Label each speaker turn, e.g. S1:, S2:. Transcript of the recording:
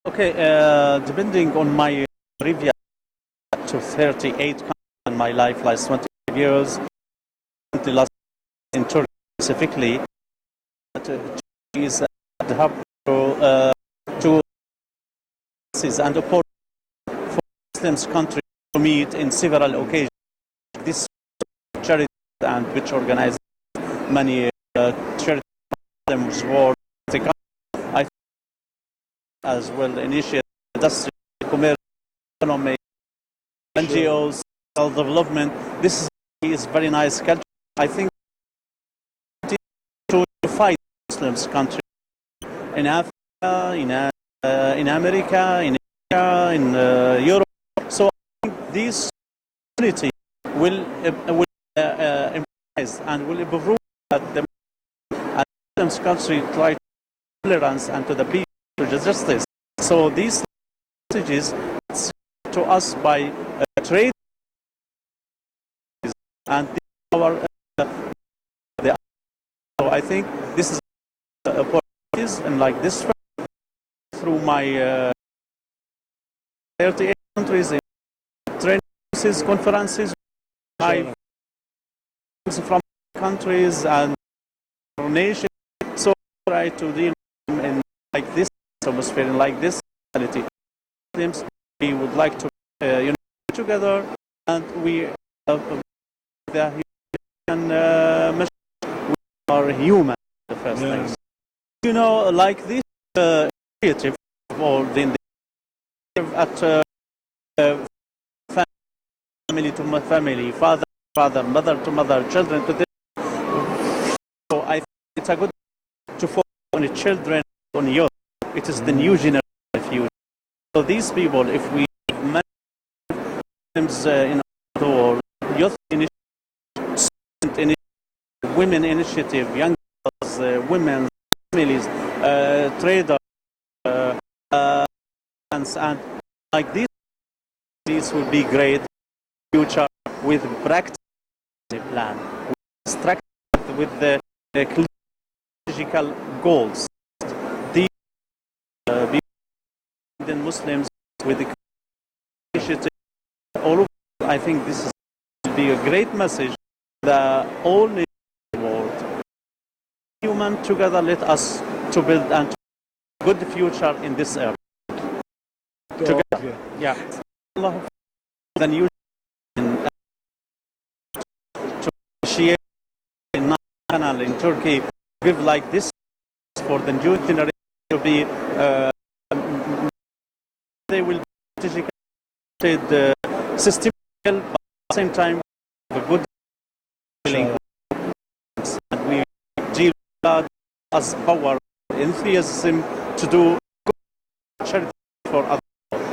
S1: Okay, depending on my previous to 38 in my life, last 25 years, the last in Turkey specifically, Turkey is the hub to and support for Muslims country to meet in several occasions. This charity and which organizes many charity Muslims world. I as well initiate industry, commerce, economy, NGOs, self-development. This is very nice culture. I think to unify Muslims country in Africa, in America, in Asia, in Europe. So I think this unity will improve and will improve that the Muslims country try to tolerance and to the peace, to the justice. So these messages to us by trade and our so I think this is opportunities and like this through my 38 countries in trainings, conferences, I from countries and nations. So I try to deal in like this atmosphere, in like this reality. We would like to unite together, and we the human mission. We are human. The first thing, you know, like this initiative involved in the at family to family, father, mother to mother, children to them. So I think it's a good to focus on the children, on youth. It is the new generation, the future. So these people, if we manage in the world, youth initiative, women initiative, young girls, women, families, traders, and like this will be great future with practical plan, with structure, with the strategical goals. These Muslims with the initiative, all of I think this is will be a great message that all nations in the world, human together, let us to build and to good future in this earth. Together, yeah. Allah, the new to initiate in channel in Turkey, give like this for the new generation to be. They will be strategic, systemic, but at the same time, a good feeling. And we deal with that as power, enthusiasm to do good charity for others.